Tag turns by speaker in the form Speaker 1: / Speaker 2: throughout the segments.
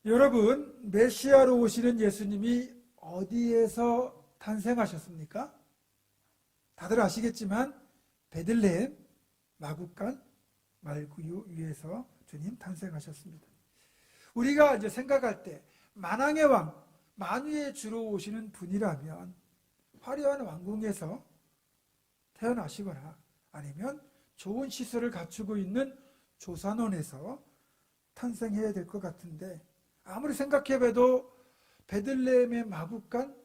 Speaker 1: 여러분, 메시아로 오시는 예수님이 어디에서 탄생하셨습니까? 다들 아시겠지만 베들레헴 마구간 말구유 위에서 주님 탄생하셨습니다. 우리가 이제 생각할 때 만왕의 왕, 만유의 주로 오시는 분이라면 화려한 왕궁에서 태어나시거나 아니면 좋은 시설을 갖추고 있는 조산원에서 탄생해야 될 것 같은데, 아무리 생각해봐도 베들레헴의 마구간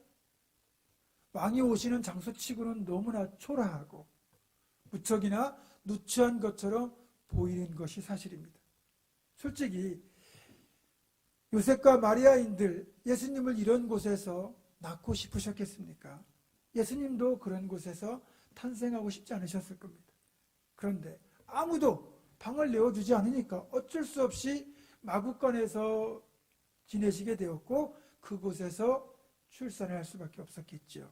Speaker 1: 왕이 오시는 장소치고는 너무나 초라하고 무척이나 누추한 것처럼 보이는 것이 사실입니다. 솔직히 요셉과 마리아인들 예수님을 이런 곳에서 낳고 싶으셨겠습니까? 예수님도 그런 곳에서 탄생하고 싶지 않으셨을 겁니다. 그런데 아무도 방을 내어주지 않으니까 어쩔 수 없이 마구간에서 지내시게 되었고 그곳에서 출산을 할 수밖에 없었겠죠.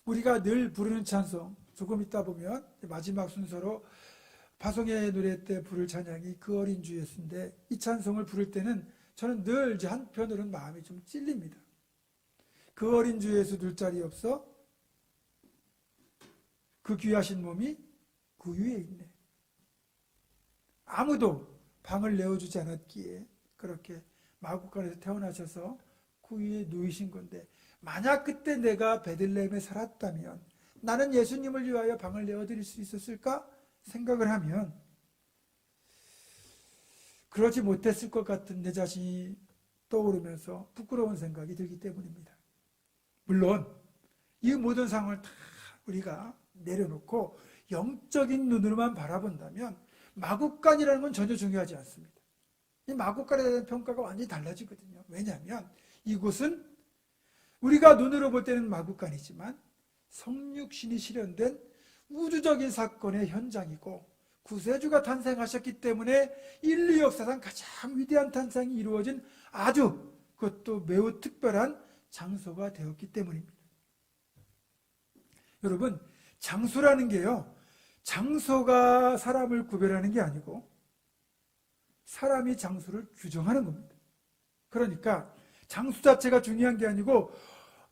Speaker 1: 우리가 늘 부르는 찬송, 조금 있다 보면 마지막 순서로 파송의 노래 때 부를 찬양이 그 어린 주 예수인데, 이 찬송을 부를 때는 저는 늘 이제 한편으로는 마음이 좀 찔립니다. 그 어린 주 예수 둘 자리 없어 그 귀하신 몸이 구유에 있네. 아무도 방을 내어주지 않았기에 그렇게 마구간에서 태어나셔서 구유에 누이신 건데, 만약 그때 내가 베들레헴에 살았다면 나는 예수님을 위하여 방을 내어드릴 수 있었을까 생각을 하면 그러지 못했을 것 같은 내 자신이 떠오르면서 부끄러운 생각이 들기 때문입니다. 물론 이 모든 상황을 다 우리가 내려놓고 영적인 눈으로만 바라본다면 마구간이라는 건 전혀 중요하지 않습니다. 이 마구간에 대한 평가가 완전히 달라지거든요. 왜냐하면 이곳은 우리가 눈으로 볼 때는 마구간이지만 성육신이 실현된 우주적인 사건의 현장이고, 구세주가 탄생하셨기 때문에 인류 역사상 가장 위대한 탄생이 이루어진 아주 그것도 매우 특별한 장소가 되었기 때문입니다. 여러분, 장소라는 게요, 장소가 사람을 구별하는 게 아니고 사람이 장소를 규정하는 겁니다. 그러니까 장소 자체가 중요한 게 아니고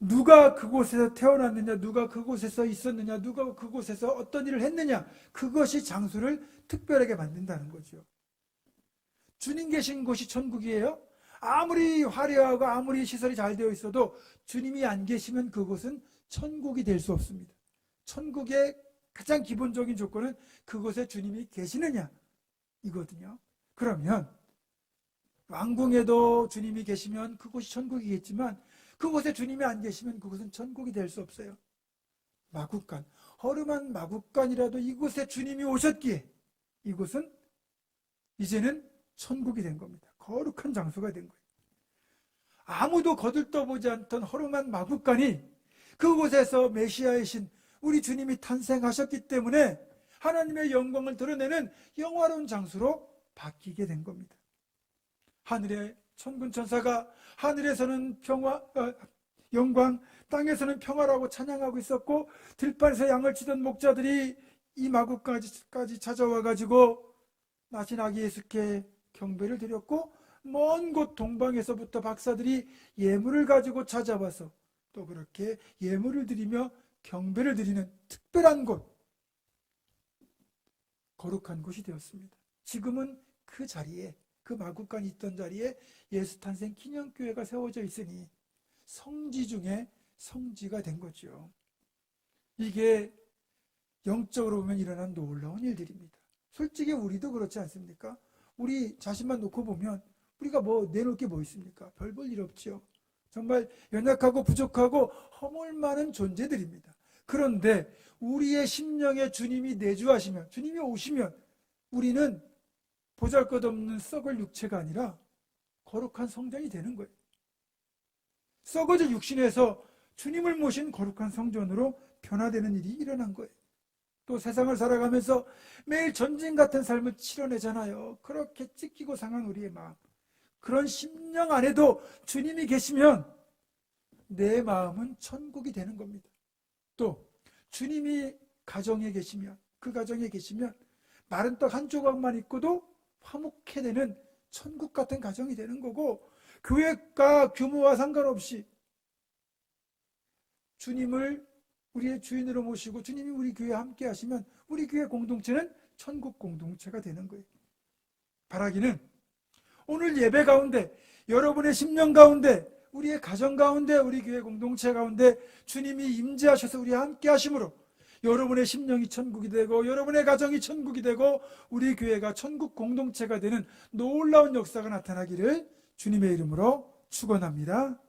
Speaker 1: 누가 그곳에서 태어났느냐, 누가 그곳에서 있었느냐, 누가 그곳에서 어떤 일을 했느냐, 그것이 장소를 특별하게 만든다는 거죠. 주님 계신 곳이 천국이에요? 아무리 화려하고 아무리 시설이 잘 되어 있어도 주님이 안 계시면 그곳은 천국이 될 수 없습니다. 천국의 가장 기본적인 조건은 그곳에 주님이 계시느냐 이거든요. 그러면 왕궁에도 주님이 계시면 그곳이 천국이겠지만 그곳에 주님이 안 계시면 그곳은 천국이 될 수 없어요. 마구간, 허름한 마구간이라도 이곳에 주님이 오셨기에 이곳은 이제는 천국이 된 겁니다. 거룩한 장소가 된 거예요. 아무도 거들떠보지 않던 허름한 마구간이 그곳에서 메시아이신 우리 주님이 탄생하셨기 때문에 하나님의 영광을 드러내는 영화로운 장소로 바뀌게 된 겁니다. 하늘의 천군 천사가 하늘에서는 영광, 땅에서는 평화라고 찬양하고 있었고, 들판에서 양을 치던 목자들이 이 마구까지 찾아와 가지고 나신 아기 예수께 경배를 드렸고, 먼 곳 동방에서부터 박사들이 예물을 가지고 찾아와서 또 그렇게 예물을 드리며 경배를 드리는 특별한 곳, 거룩한 곳이 되었습니다. 지금은 그 자리에, 그 마구간이 있던 자리에 예수 탄생 기념교회가 세워져 있으니 성지 중에 성지가 된 거죠. 이게 영적으로 보면 일어난 놀라운 일들입니다. 솔직히 우리도 그렇지 않습니까? 우리 자신만 놓고 보면 우리가 뭐 내놓을 게 뭐 있습니까? 별 볼 일 없죠. 정말 연약하고 부족하고 허물 많은 존재들입니다. 그런데 우리의 심령에 주님이 내주하시면, 주님이 오시면 우리는 보잘것없는 썩을 육체가 아니라 거룩한 성전이 되는 거예요. 썩어질 육신에서 주님을 모신 거룩한 성전으로 변화되는 일이 일어난 거예요. 또 세상을 살아가면서 매일 전쟁 같은 삶을 치러내잖아요. 그렇게 찢기고 상한 우리의 마음, 그런 심령 안에도 주님이 계시면 내 마음은 천국이 되는 겁니다. 또 주님이 가정에 계시면, 그 가정에 계시면 마른 떡 한 조각만 있고도 화목해 되는 천국 같은 가정이 되는 거고, 교회가 규모와 상관없이 주님을 우리의 주인으로 모시고 주님이 우리 교회에 함께 하시면 우리 교회 공동체는 천국 공동체가 되는 거예요. 바라기는 오늘 예배 가운데, 여러분의 심령 가운데, 우리의 가정 가운데, 우리 교회 공동체 가운데 주님이 임재하셔서 우리와 함께 하심으로 여러분의 심령이 천국이 되고 여러분의 가정이 천국이 되고 우리 교회가 천국 공동체가 되는 놀라운 역사가 나타나기를 주님의 이름으로 축원합니다.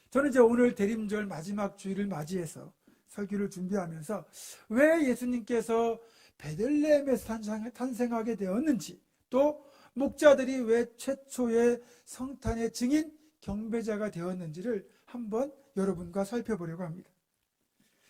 Speaker 1: 저는 이제 오늘 대림절 마지막 주일을 맞이해서 설교를 준비하면서 왜 예수님께서 베들레헴에서 탄생하게 되었는지, 또 목자들이 왜 최초의 성탄의 증인 경배자가 되었는지를 한번 여러분과 살펴보려고 합니다.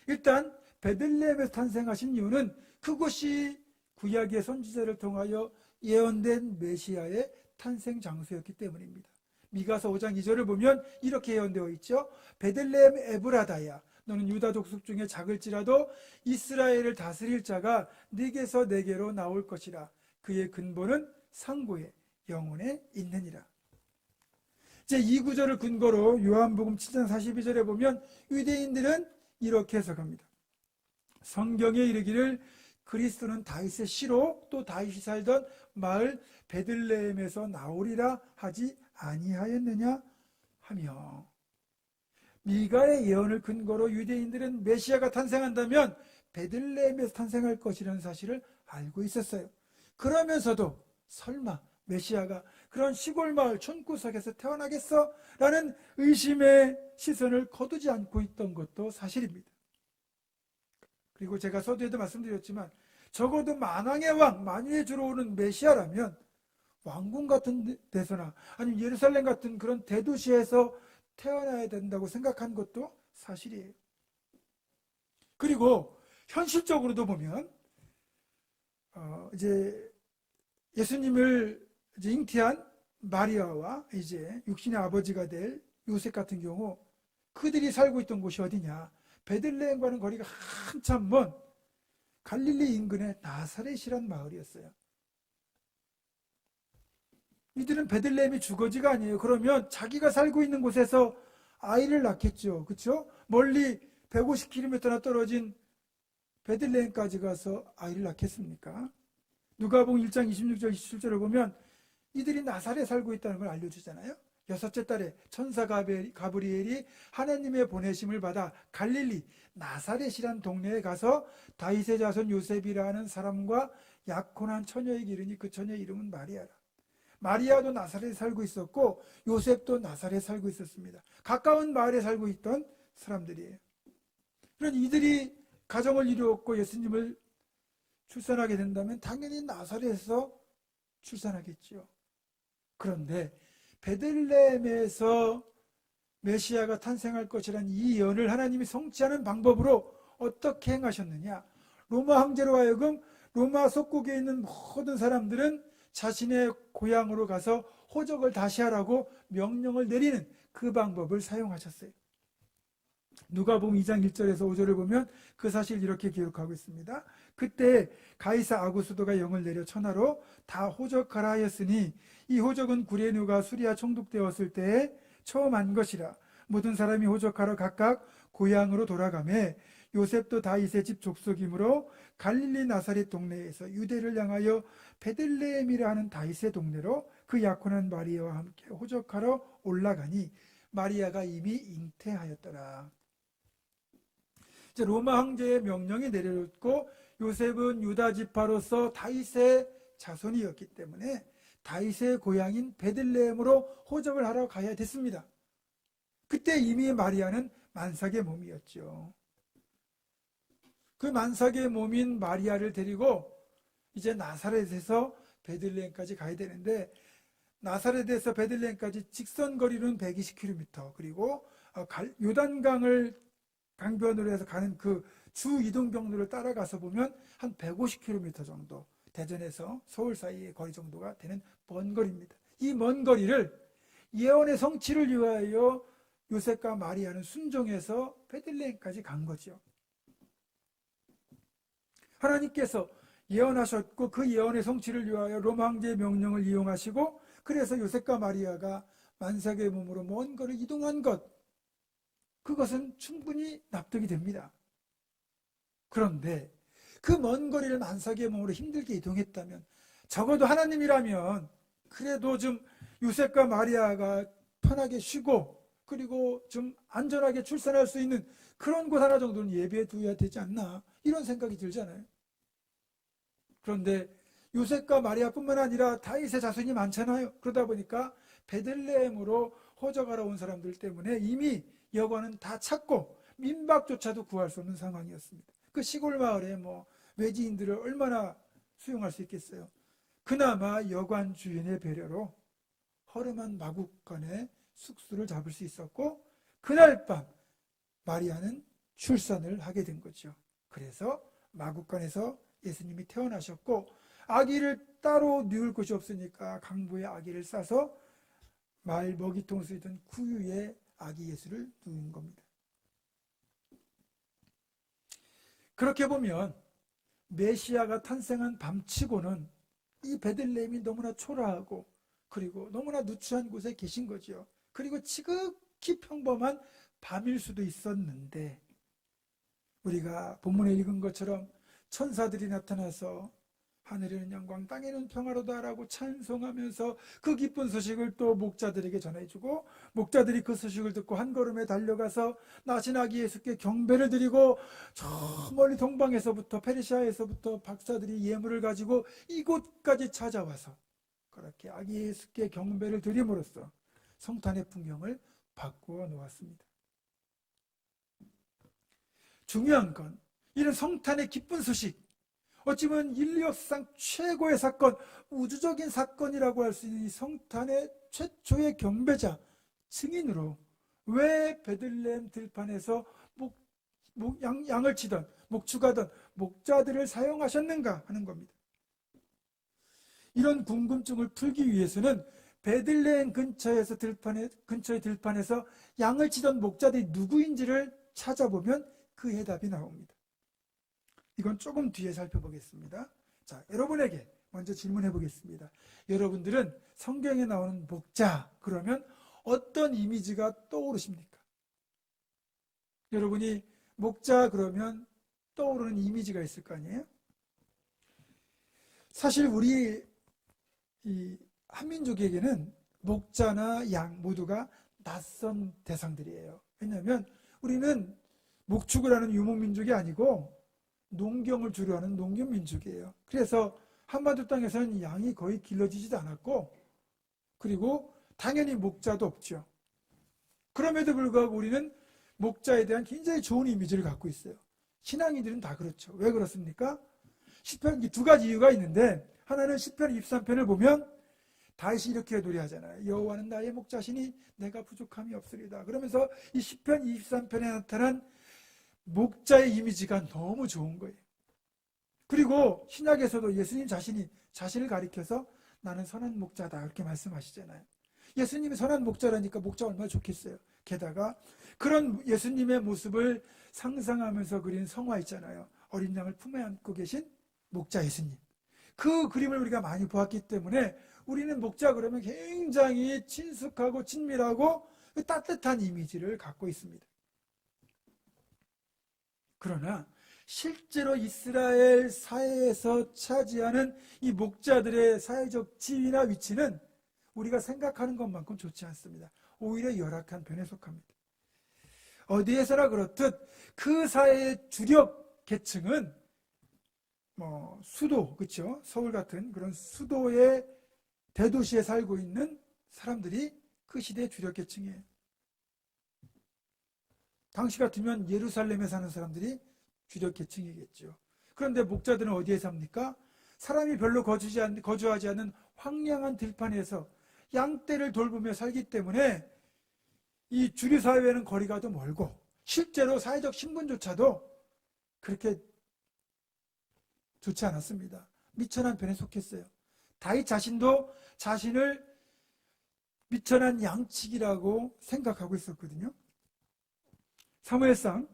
Speaker 1: 일단 베들레헴에서 탄생하신 이유는 그곳이 구약의 선지자를 통하여 예언된 메시아의 탄생 장소였기 때문입니다. 미가서 5장 2절을 보면 이렇게 예언되어 있죠. 베들레헴 에브라다야, 너는 유다 족속 중에 작을지라도 이스라엘을 다스릴 자가 네게서 내게로 나올 것이라. 그의 근본은 상고에 영혼에 있느니라. 이제 이 구절을 근거로 요한복음 7장 42절에 보면 유대인들은 이렇게 해석합니다. 성경에 이르기를 그리스도는 다윗의 씨로 또 다윗이 살던 마을 베들레헴에서 나오리라 하지 아니하였느냐 하며, 미가의 예언을 근거로 유대인들은 메시아가 탄생한다면 베들레헴에서 탄생할 것이라는 사실을 알고 있었어요. 그러면서도 설마 메시아가 그런 시골 마을 촌구석에서 태어나겠어? 라는 의심의 시선을 거두지 않고 있던 것도 사실입니다. 그리고 제가 서두에도 말씀드렸지만 적어도 만왕의 왕, 만유의 주로 오는 메시아라면 왕궁 같은 데서나 아니면 예루살렘 같은 그런 대도시에서 태어나야 된다고 생각한 것도 사실이에요. 그리고 현실적으로도 보면 이제 예수님을 이제 잉태한 마리아와 이제 육신의 아버지가 될 요셉 같은 경우 그들이 살고 있던 곳이 어디냐? 베들레헴과는 거리가 한참 먼 갈릴리 인근의 나사렛이란 마을이었어요. 이들은 베들레헴이 주거지가 아니에요. 그러면 자기가 살고 있는 곳에서 아이를 낳겠죠. 그렇죠? 멀리 150km나 떨어진 베들레헴까지 가서 아이를 낳겠습니까? 누가복음 1장 26절 27절을 보면 이들이 나사렛에 살고 있다는 걸 알려주잖아요. 여섯째 달에 천사 가브리엘이 하나님의 보내심을 받아 갈릴리 나사렛이란 동네에 가서 다윗의 자손 요셉이라는 사람과 약혼한 처녀에게 이르니 그 처녀의 이름은 마리아라. 마리아도 나사렛에 살고 있었고 요셉도 나사렛에 살고 있었습니다. 가까운 마을에 살고 있던 사람들이에요. 그런 이들이 가정을 이루었고 예수님을 출산하게 된다면 당연히 나사렛에서 출산하겠죠. 그런데 베들레헴에서 메시아가 탄생할 것이라는 이 예언을 하나님이 성취하는 방법으로 어떻게 행하셨느냐? 로마 황제로 하여금 로마 속국에 있는 모든 사람들은 자신의 고향으로 가서 호적을 다시 하라고 명령을 내리는 그 방법을 사용하셨어요. 누가복음 2장 1절에서 5절을 보면 그 사실 이렇게 기록하고 있습니다. 그때 가이사 아구스도가 영을 내려 천하로 다 호적하라 하였으니 이 호적은 구레누가 수리아 총독되었을 때에 처음 한 것이라. 모든 사람이 호적하러 각각 고향으로 돌아가매 요셉도 다윗의 집 족속이므로 갈릴리 나사렛 동네에서 유대를 향하여 베들레헴이라 하는 다윗의 동네로 그 약혼한 마리아와 함께 호적하러 올라가니 마리아가 이미 잉태하였더라. 이제 로마 황제의 명령이 내려졌고 요셉은 유다 지파로서 다윗의 자손이었기 때문에 다윗의 고향인 베들레헴으로 호적을 하러 가야 됐습니다. 그때 이미 마리아는 만삭의 몸이었죠. 그 만삭의 몸인 마리아를 데리고 이제 나사렛에서 베들레헴까지 가야 되는데 나사렛에서 베들레헴까지 직선 거리는 120km, 그리고 요단강을 강변으로 해서 가는 그 주 이동 경로를 따라가서 보면 한 150km 정도, 대전에서 서울 사이의 거리 정도가 되는 먼 거리입니다. 이 먼 거리를 예언의 성취를 위하여 요셉과 마리아는 순종해서 베들레헴까지 간 거죠. 하나님께서 예언하셨고 그 예언의 성취를 위하여 로마 황제의 명령을 이용하시고 그래서 요셉과 마리아가 만삭의 몸으로 먼 거리를 이동한 것, 그것은 충분히 납득이 됩니다. 그런데 그 먼 거리를 만삭의 몸으로 힘들게 이동했다면 적어도 하나님이라면 그래도 좀 요셉과 마리아가 편하게 쉬고 그리고 좀 안전하게 출산할 수 있는 그런 곳 하나 정도는 예비해 두어야 되지 않나, 이런 생각이 들잖아요. 그런데 요셉과 마리아뿐만 아니라 다윗의 자손이 많잖아요. 그러다 보니까 베들레헴으로 호적하러 온 사람들 때문에 이미 여관은 다 찼고 민박조차도 구할 수 없는 상황이었습니다. 그 시골 마을에 뭐 외지인들을 얼마나 수용할 수 있겠어요. 그나마 여관 주인의 배려로 허름한 마국간에 숙소를 잡을 수 있었고 그날 밤 마리아는 출산을 하게 된 거죠. 그래서 마국간에서 예수님이 태어나셨고 아기를 따로 뉘울 곳이 없으니까 강보에 아기를 싸서 말 먹이통 쓰이던 구유에 아기 예수를 누운 겁니다. 그렇게 보면 메시아가 탄생한 밤치고는 이 베들레헴이 너무나 초라하고 그리고 너무나 누추한 곳에 계신 거죠. 그리고 지극히 평범한 밤일 수도 있었는데 우리가 본문에 읽은 것처럼 천사들이 나타나서 하늘에는 영광 땅에는 평화로다라고 찬송하면서 그 기쁜 소식을 또 목자들에게 전해주고 목자들이 그 소식을 듣고 한 걸음에 달려가서 나신 아기 예수께 경배를 드리고 저 멀리 동방에서부터 페르시아에서부터 박사들이 예물을 가지고 이곳까지 찾아와서 그렇게 아기 예수께 경배를 드림으로써 성탄의 풍경을 바꾸어 놓았습니다. 중요한 건 이런 성탄의 기쁜 소식, 어찌 보면 인류 역사상 최고의 사건, 우주적인 사건이라고 할 수 있는 이 성탄의 최초의 경배자, 증인으로 왜 베들레헴 들판에서 양을 치던 목축하던 목자들을 사용하셨는가 하는 겁니다. 이런 궁금증을 풀기 위해서는 베들레헴 근처의 들판에서 양을 치던 목자들이 누구인지를 찾아보면 그 해답이 나옵니다. 이건 조금 뒤에 살펴보겠습니다. 자, 여러분에게 먼저 질문해 보겠습니다. 여러분들은 성경에 나오는 목자 그러면 어떤 이미지가 떠오르십니까? 여러분이 목자 그러면 떠오르는 이미지가 있을 거 아니에요? 사실 우리 이 한민족에게는 목자나 양 모두가 낯선 대상들이에요. 왜냐하면 우리는 목축을 하는 유목민족이 아니고 농경을 주로 하는 농경민족이에요. 그래서 한반도 땅에서는 양이 거의 길러지지도 않았고 그리고 당연히 목자도 없죠. 그럼에도 불구하고 우리는 목자에 대한 굉장히 좋은 이미지를 갖고 있어요. 신앙인들은 다 그렇죠. 왜 그렇습니까? 시편 두 가지 이유가 있는데 하나는 시편 23편을 보면 다윗이 이렇게 노래하잖아요. 여호와는 나의 목자시니 내가 부족함이 없으리다. 그러면서 이 시편 23편에 나타난 목자의 이미지가 너무 좋은 거예요. 그리고 신약에서도 예수님 자신이 자신을 가리켜서 나는 선한 목자다 이렇게 말씀하시잖아요. 예수님이 선한 목자라니까 목자 얼마나 좋겠어요. 게다가 그런 예수님의 모습을 상상하면서 그린 성화 있잖아요. 어린 양을 품에 안고 계신 목자 예수님. 그 그림을 우리가 많이 보았기 때문에 우리는 목자 그러면 굉장히 친숙하고 친밀하고 따뜻한 이미지를 갖고 있습니다. 그러나 실제로 이스라엘 사회에서 차지하는 이 목자들의 사회적 지위나 위치는 우리가 생각하는 것만큼 좋지 않습니다. 오히려 열악한 편에 속합니다. 어디에서나 그렇듯 그 사회의 주력 계층은 수도, 그렇죠? 서울 같은 그런 수도의 대도시에 살고 있는 사람들이 그 시대의 주력 계층이에요. 당시 같으면 예루살렘에 사는 사람들이 주력 계층이겠죠. 그런데 목자들은 어디에 삽니까? 사람이 별로 거주하지 않는 황량한 들판에서 양떼를 돌보며 살기 때문에 이 주류 사회에는 거리가 더 멀고 실제로 사회적 신분조차도 그렇게 좋지 않았습니다. 미천한 편에 속했어요. 다윗 자신도 자신을 미천한 양치기라고 생각하고 있었거든요. 사무엘상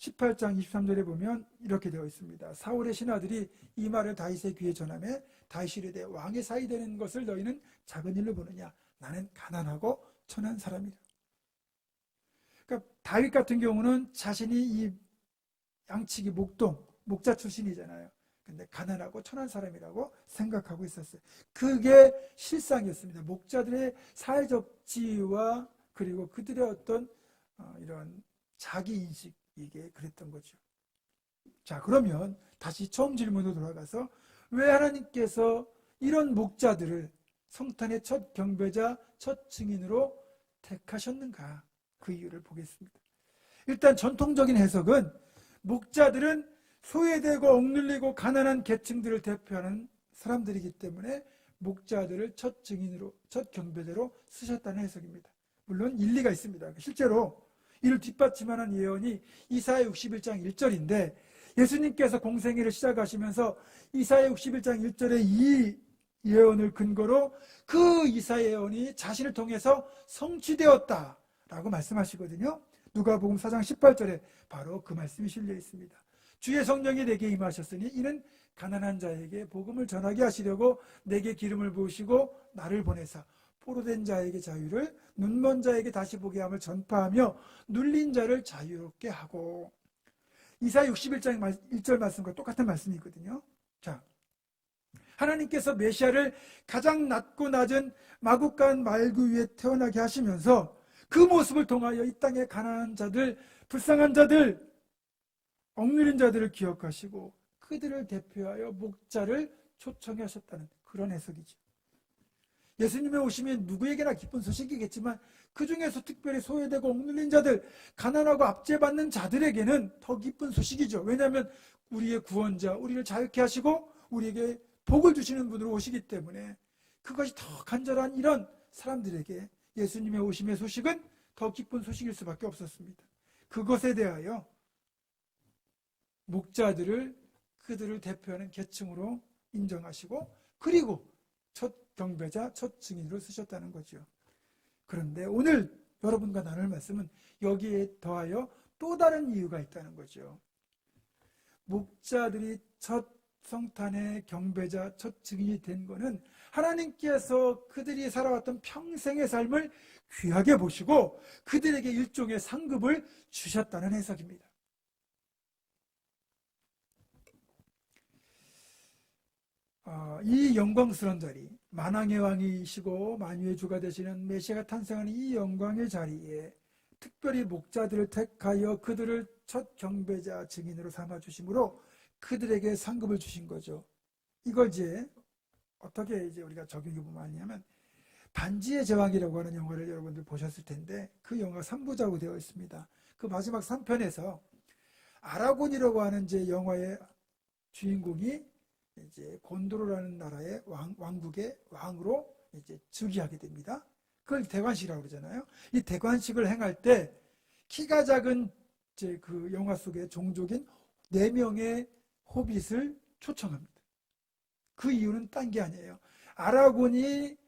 Speaker 1: 18장 23절에 보면 이렇게 되어 있습니다. 사울의 신하들이 이 말을 다윗의 귀에 전하매 다윗이 이르되 왕의 사이 되는 것을 너희는 작은 일로 보느냐? 나는 가난하고 천한 사람이라. 그러니까 다윗 같은 경우는 자신이 이 양치기 목자 출신이잖아요. 근데 가난하고 천한 사람이라고 생각하고 있었어요. 그게 실상이었습니다. 목자들의 사회적 지위와 그리고 그들의 어떤 이런 자기인식, 이게 그랬던 거죠. 자, 그러면 다시 처음 질문으로 돌아가서 왜 하나님께서 이런 목자들을 성탄의 첫 경배자, 첫 증인으로 택하셨는가? 그 이유를 보겠습니다. 일단 전통적인 해석은 목자들은 소외되고 억눌리고 가난한 계층들을 대표하는 사람들이기 때문에 목자들을 첫 증인으로, 첫 경배자로 쓰셨다는 해석입니다. 물론 일리가 있습니다. 실제로 이를 뒷받침하는 예언이 이사야 61장 1절인데 예수님께서 공생애를 시작하시면서 이사야 61장 1절의 이 예언을 근거로 그 이사야 예언이 자신을 통해서 성취되었다라고 말씀하시거든요. 누가복음 4장 18절에 바로 그 말씀이 실려 있습니다. 주의 성령이 내게 임하셨으니 이는 가난한 자에게 복음을 전하게 하시려고 내게 기름을 부으시고 나를 보내사 포로된 자에게 자유를, 눈먼 자에게 다시 보게 함을 전파하며 눌린 자를 자유롭게 하고. 이사야 61장 1절 말씀과 똑같은 말씀이거든요. 자, 하나님께서 메시아를 가장 낮고 낮은 마구간 말구 위에 태어나게 하시면서 그 모습을 통하여 이 땅의 가난한 자들, 불쌍한 자들, 억누린 자들을 기억하시고 그들을 대표하여 목자를 초청하셨다는 그런 해석이죠. 예수님의 오심이 누구에게나 기쁜 소식이겠지만 그 중에서 특별히 소외되고 억눌린 자들, 가난하고 압제받는 자들에게는 더 기쁜 소식이죠. 왜냐하면 우리의 구원자, 우리를 자유케 하시고 우리에게 복을 주시는 분으로 오시기 때문에 그것이 더 간절한 이런 사람들에게 예수님의 오심의 소식은 더 기쁜 소식일 수밖에 없었습니다. 그것에 대하여 목자들을 그들을 대표하는 계층으로 인정하시고 그리고 첫 경배자, 첫 증인으로 쓰셨다는 거죠. 그런데 오늘 여러분과 나눌 말씀은 여기에 더하여 또 다른 이유가 있다는 거죠. 목자들이 첫 성탄의 경배자, 첫 증인이 된 것은 하나님께서 그들이 살아왔던 평생의 삶을 귀하게 보시고 그들에게 일종의 상급을 주셨다는 해석입니다. 이 영광스러운 자리, 만왕의 왕이시고 만유의 주가 되시는 메시아가 탄생하는 이 영광의 자리에 특별히 목자들을 택하여 그들을 첫 경배자 증인으로 삼아주심으로 그들에게 상급을 주신 거죠. 이걸 이제 어떻게 이제 우리가 적용해 보면 아니냐면 반지의 제왕이라고 하는 영화를 여러분들 보셨을 텐데 그 영화 3부작으로 되어 있습니다. 그 마지막 3편에서 아라곤이라고 하는 이제 영화의 주인공이 이제 곤도르라는 나라의 왕국의 왕으로 이제 즉위하게 됩니다. 그걸 대관식이라고 그러잖아요. 이 대관식을 행할 때 키가 작은 이제 그 영화 속의 종족인 4명의 호빗을 초청합니다. 그 이유는 딴 게 아니에요. 아라곤이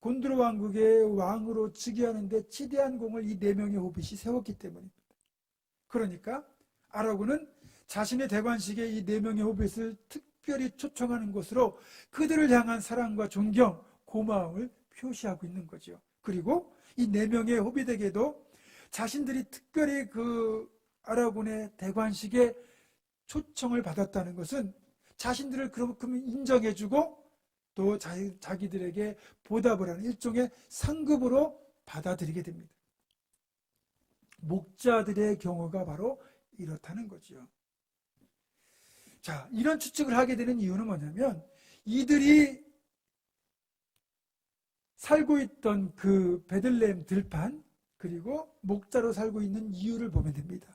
Speaker 1: 곤도르 왕국의 왕으로 즉위하는데 지대한 공을 이 4명의 호빗이 세웠기 때문입니다. 그러니까 아라곤은 자신의 대관식에 이 4명의 호빗을 특별히 초청하는 것으로 그들을 향한 사랑과 존경, 고마움을 표시하고 있는 거죠. 그리고 이 4명의 호빗에게도 자신들이 특별히 그 아라곤의 대관식에 초청을 받았다는 것은 자신들을 그만큼 인정해주고 또 자기들에게 보답을 하는 일종의 상급으로 받아들이게 됩니다. 목자들의 경우가 바로 이렇다는 거죠. 자, 이런 추측을 하게 되는 이유는 뭐냐면 이들이 살고 있던 그 베들레헴 들판 그리고 목자로 살고 있는 이유를 보면 됩니다.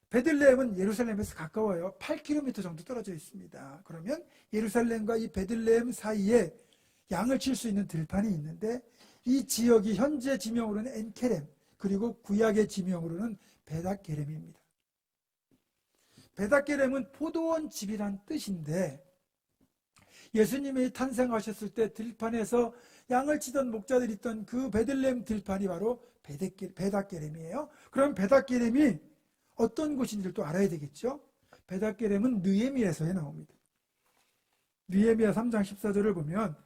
Speaker 1: 베들레헴은 예루살렘에서 가까워요. 8km 정도 떨어져 있습니다. 그러면 예루살렘과 이 베들레헴 사이에 양을 칠 수 있는 들판이 있는데 이 지역이 현재 지명으로는 엔케렘 그리고 구약의 지명으로는 베닥게렘입니다. 베닥게렘은 포도원 집이란 뜻인데 예수님이 탄생하셨을 때 들판에서 양을 치던 목자들이 있던 그 베들레헴 들판이 바로 베닥게렘이에요. 그럼 베닥게렘이 어떤 곳인지를 또 알아야 되겠죠. 베닷게렘은 느헤미야서에 나옵니다. 느헤미야 3장 14절을 보면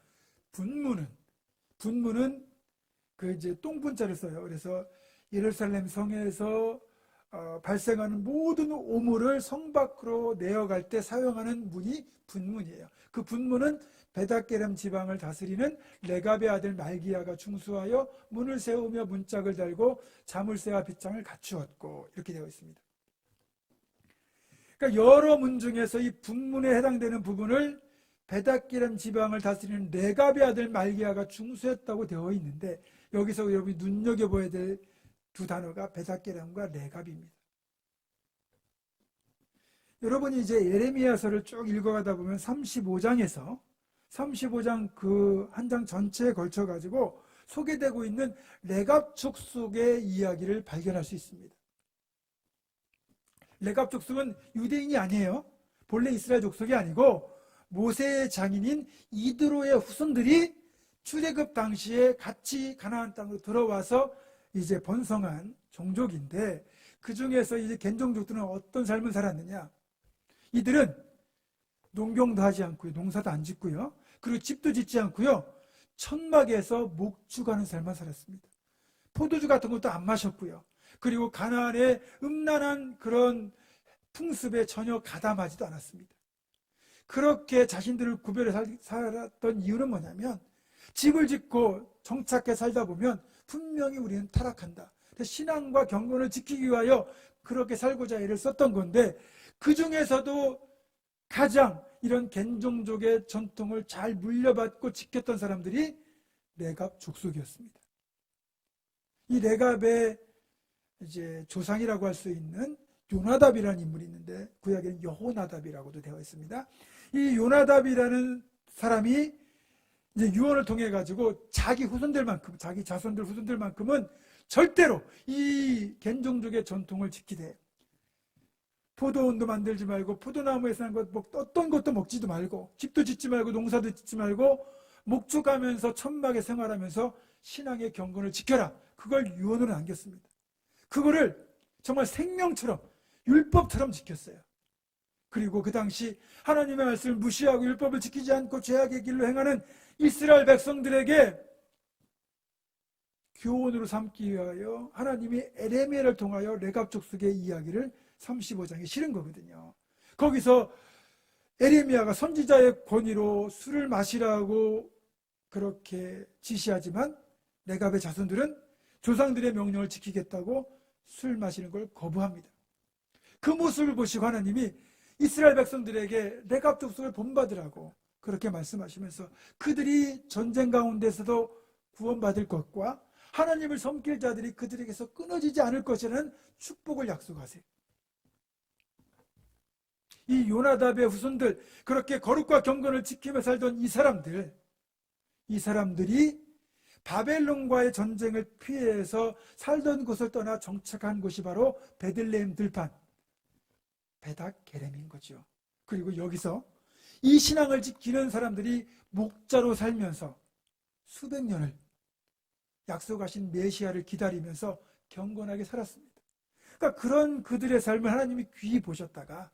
Speaker 1: 분문은 그 이제 똥분자를 써요. 그래서 예루살렘 성에서 발생하는 모든 오물을 성 밖으로 내어갈 때 사용하는 문이 분문이에요. 그 분문은 베닷게렘 지방을 다스리는 레갑의 아들 말기야가 중수하여 문을 세우며 문짝을 달고 자물쇠와 빗장을 갖추었고, 이렇게 되어 있습니다. 그러니까 여러 문 중에서 이 분문에 해당되는 부분을 베닷게렘 지방을 다스리는 레갑의 아들 말기야가 중수했다고 되어 있는데, 여기서 여러분이 눈여겨봐야 될 두 단어가 베닷게렘과 레갑입니다. 여러분이 이제 예레미야서를 쭉 읽어가다 보면 35장 그 한 장 전체에 걸쳐 가지고 소개되고 있는 레갑 족속의 이야기를 발견할 수 있습니다. 레갑 족속은 유대인이 아니에요. 본래 이스라엘 족속이 아니고 모세의 장인인 이드로의 후손들이 출애굽 당시에 같이 가나안 땅으로 들어와서 이제 번성한 종족인데, 그 중에서 이제 겐종족들은 어떤 삶을 살았느냐? 이들은 농경도 하지 않고요, 농사도 안 짓고요, 그리고 집도 짓지 않고요, 천막에서 목축하는 삶만 살았습니다. 포도주 같은 것도 안 마셨고요, 그리고 가나안의 음란한 그런 풍습에 전혀 가담하지도 않았습니다. 그렇게 자신들을 구별해 살았던 이유는 뭐냐면, 집을 짓고 정착해 살다 보면 분명히 우리는 타락한다. 신앙과 경건을 지키기 위하여 그렇게 살고자 애를 썼던 건데, 그 중에서도 가장 이런 겐종족의 전통을 잘 물려받고 지켰던 사람들이 레갑 족속이었습니다. 이 레갑의 이제 조상이라고 할 수 있는 요나답이라는 인물이 있는데, 구약에는 여호나답이라고도 되어 있습니다. 이 요나답이라는 사람이 이제 유언을 통해 가지고 자기 후손들만큼, 자기 자손들 후손들만큼은 절대로 이 겐종족의 전통을 지키되, 포도원도 만들지 말고, 포도나무에서 난 것 어떤 것도 먹지도 말고, 집도 짓지 말고, 농사도 짓지 말고, 목축하면서 천막에 생활하면서 신앙의 경건을 지켜라. 그걸 유언으로 남겼습니다. 그거를 정말 생명처럼, 율법처럼 지켰어요. 그리고 그 당시 하나님의 말씀을 무시하고 율법을 지키지 않고 죄악의 길로 행하는 이스라엘 백성들에게 교훈으로 삼기 위하여 하나님이 에레미야를 통하여 레갑 족속의 이야기를 35장에 실은 거거든요. 거기서 에레미야가 선지자의 권위로 술을 마시라고 그렇게 지시하지만, 레갑의 자손들은 조상들의 명령을 지키겠다고 술 마시는 걸 거부합니다. 그 모습을 보시고 하나님이 이스라엘 백성들에게 레갑 족속을 본받으라고 그렇게 말씀하시면서, 그들이 전쟁 가운데서도 구원받을 것과 하나님을 섬길 자들이 그들에게서 끊어지지 않을 것이라는 축복을 약속하세요. 이 요나답의 후손들, 그렇게 거룩과 경건을 지키며 살던 이 사람들이 바벨론과의 전쟁을 피해서 살던 곳을 떠나 정착한 곳이 바로 베들레헴 들판, 베닷게렘인 거죠. 그리고 여기서 이 신앙을 지키는 사람들이 목자로 살면서 수백 년을 약속하신 메시아를 기다리면서 경건하게 살았습니다. 그러니까 그런 그들의 삶을 하나님이 귀히 보셨다가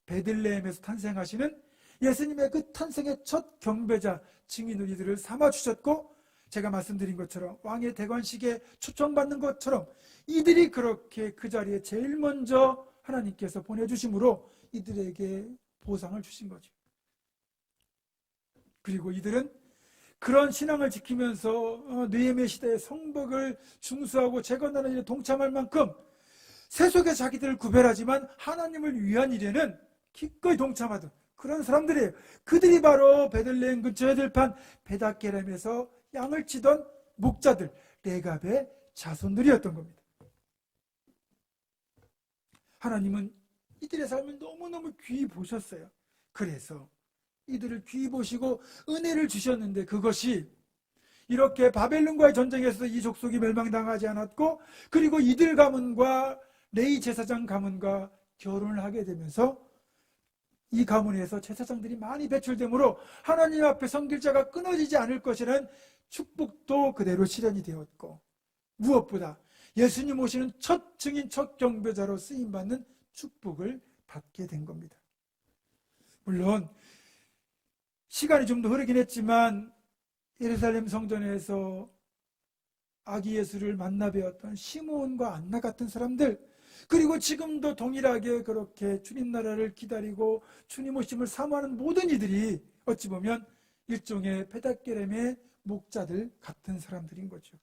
Speaker 1: 베들레헴에서 탄생하시는 예수님의 그 탄생의 첫 경배자 증인으로 이들을 삼아주셨고, 제가 말씀드린 것처럼 왕의 대관식에 초청받는 것처럼 이들이 그렇게 그 자리에 제일 먼저 하나님께서 보내주심으로 이들에게 보상을 주신 거죠. 그리고 이들은 그런 신앙을 지키면서 느헤미야 시대의 성벽을 중수하고 재건하는 일에 동참할 만큼 세속의 자기들을 구별하지만 하나님을 위한 일에는 기꺼이 동참하던 그런 사람들이에요. 그들이 바로 베들레헴 근처의 들판 베닷게렘에서 양을 치던 목자들, 레갑의 자손들이었던 겁니다. 하나님은 이들의 삶을 너무너무 귀히 보셨어요. 그래서 이들을 귀히 보시고 은혜를 주셨는데, 그것이 이렇게 바벨론과의 전쟁에서 이 족속이 멸망당하지 않았고, 그리고 이들 가문과 레위 제사장 가문과 결혼을 하게 되면서 이 가문에서 제사장들이 많이 배출되므로 하나님 앞에 섬길 자가 끊어지지 않을 것이라는 축복도 그대로 실현이 되었고, 무엇보다 예수님 오시는 첫 증인, 첫 경배자로 쓰임받는 축복을 받게 된 겁니다. 물론 시간이 좀 더 흐르긴 했지만 예루살렘 성전에서 아기 예수를 만나 뵈었던 시므온과 안나 같은 사람들, 그리고 지금도 동일하게 그렇게 주님 나라를 기다리고 주님 오심을 사모하는 모든 이들이 어찌 보면 일종의 베닷게렘의 목자들 같은 사람들인 거죠.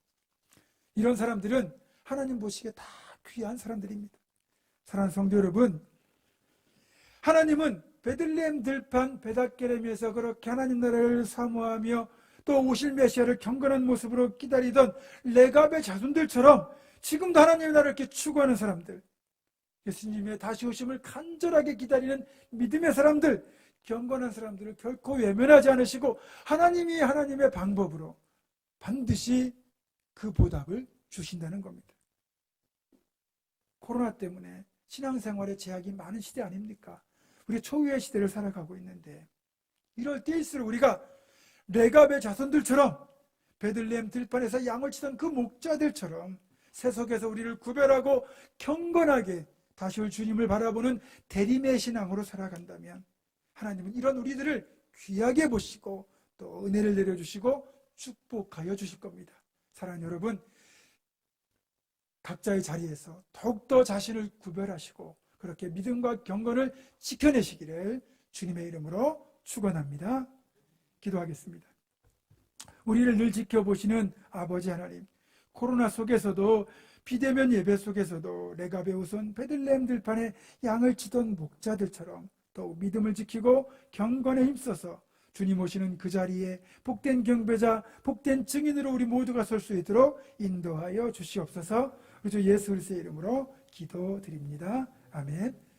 Speaker 1: 이런 사람들은 하나님 보시기에 다 귀한 사람들입니다. 사랑하는 성도 여러분, 하나님은 베들레헴 들판 베닷게렘에서 그렇게 하나님 나라를 사모하며 또 오실 메시아를 경건한 모습으로 기다리던 레갑의 자손들처럼 지금도 하나님의 나라를 이렇게 추구하는 사람들, 예수님의 다시 오심을 간절하게 기다리는 믿음의 사람들, 경건한 사람들을 결코 외면하지 않으시고 하나님이 하나님의 방법으로 반드시 그 보답을 주신다는 겁니다. 코로나 때문에 신앙생활에 제약이 많은 시대 아닙니까? 우리 초유의 시대를 살아가고 있는데 이럴 때일수록 우리가 레갑의 자손들처럼 베들레헴 들판에서 양을 치던 그 목자들처럼 세속에서 우리를 구별하고 경건하게 다시 올 주님을 바라보는 대림의 신앙으로 살아간다면 하나님은 이런 우리들을 귀하게 보시고 또 은혜를 내려주시고 축복하여 주실 겁니다. 사랑하는 여러분, 각자의 자리에서 더욱더 자신을 구별하시고 그렇게 믿음과 경건을 지켜내시기를 주님의 이름으로 축원합니다. 기도하겠습니다. 우리를 늘 지켜보시는 아버지 하나님, 코로나 속에서도 비대면 예배 속에서도 레갑의 후손 베들레헴 들판에 양을 치던 목자들처럼 또 믿음을 지키고 경건에 힘써서 주님 오시는 그 자리에 복된 경배자, 복된 증인으로 우리 모두가 설 수 있도록 인도하여 주시옵소서. 우리 주 예수 그리스도의 이름으로 기도드립니다. 아멘.